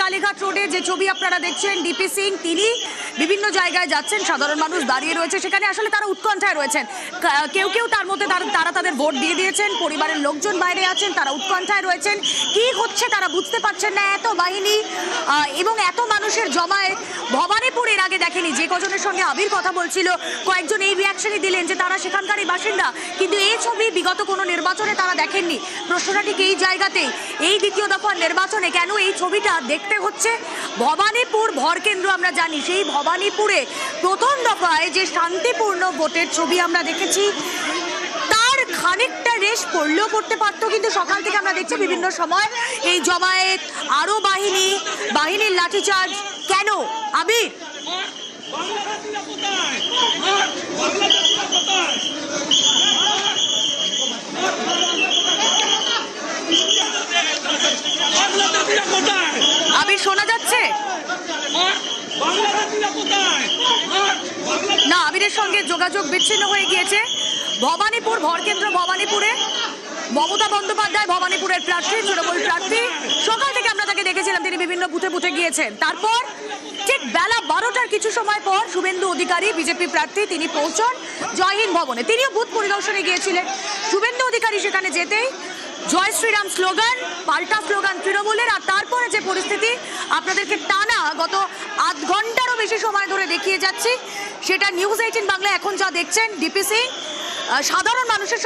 কালীঘাট রোডে যে ছবি আপনারা দেখছেন, ডিপি সিং তিনি বিভিন্ন জায়গায় যাচ্ছেন, সাধারণ মানুষ দাঁড়িয়ে রয়েছে সেখানে। আসলে তারা উৎকণ্ঠায় রয়েছেন। কেউ কেউ তার মধ্যে তারা তাদের ভোট দিয়ে দিয়েছেন, পরিবারের লোকজন বাইরে আছেন, তারা উৎকণ্ঠায় রয়েছেন। কি হচ্ছে তারা বুঝতে পারছেন না। এত বাহিনী এবং এত মানুষের জমায়েত ভবানীপুর এর আগে দেখেনি। যে কজনের সঙ্গে আবির কথা বলছিল, কয়েকজন এই রিয়াকশনই দিলেন যে তারা সেখানকারই বাসিন্দা, কিন্তু এই ছবি বিগত কোনো নির্বাচনে তারা দেখেননি। প্রশ্নটা ঠিক এই জায়গাতেই, এই দ্বিতীয় দফার নির্বাচনে কেন এই ছবিটা দেখতে হচ্ছে? ভবানীপুর ভরকেন্দ্র আমরা জানি, সেই ভবানীপুরে প্রথম দফায় যে শান্তিপূর্ণ ভোটের ছবি আমরা দেখেছি, তার খানিকটা রেশ পড়লেও পড়তে পারতো, কিন্তু সকাল থেকে আমরা দেখছি বিভিন্ন সময় এই জমায়েত, আরো বাহিনীর লাঠিচার্জ। কেন আবির? আবির শোনা যাচ্ছে না? আবিরের সঙ্গে যোগাযোগ বিচ্ছিন্ন হয়ে গিয়েছে। ভবানীপুর ভরকেন্দ্র ভবানীপুরে মমতা বন্দ্যোপাধ্যায় ভবানীপুরের প্রার্থী, তৃণমূল প্রার্থী। সকাল থেকে আমরা তাকে দেখেছিলাম, তিনি বিভিন্ন বুথে বুথে গিয়েছেন। তারপর ঠিক বেলা 12টার কিছু সময় পর শুভেন্দু অধিকারী বিজেপি প্রার্থী তিনি পৌঁছন জয়হিন্দ ভবনে। তিনিও বুথ পরিদর্শনে গিয়েছিলেন। শুভেন্দু অধিকারী সেখানে যেতেই জয় শ্রীরাম স্লোগান, পাল্টা স্লোগান তৃণমূলের। আর তারপরে যে পরিস্থিতি আপনাদেরকে টানা গত আধ ঘন্টারও বেশি সময় ধরে দেখিয়ে যাচ্ছি, সেটা নিউজ 18 বাংলা এখন যা দেখছেন। ডিপি সিং সাধারণ মানুষের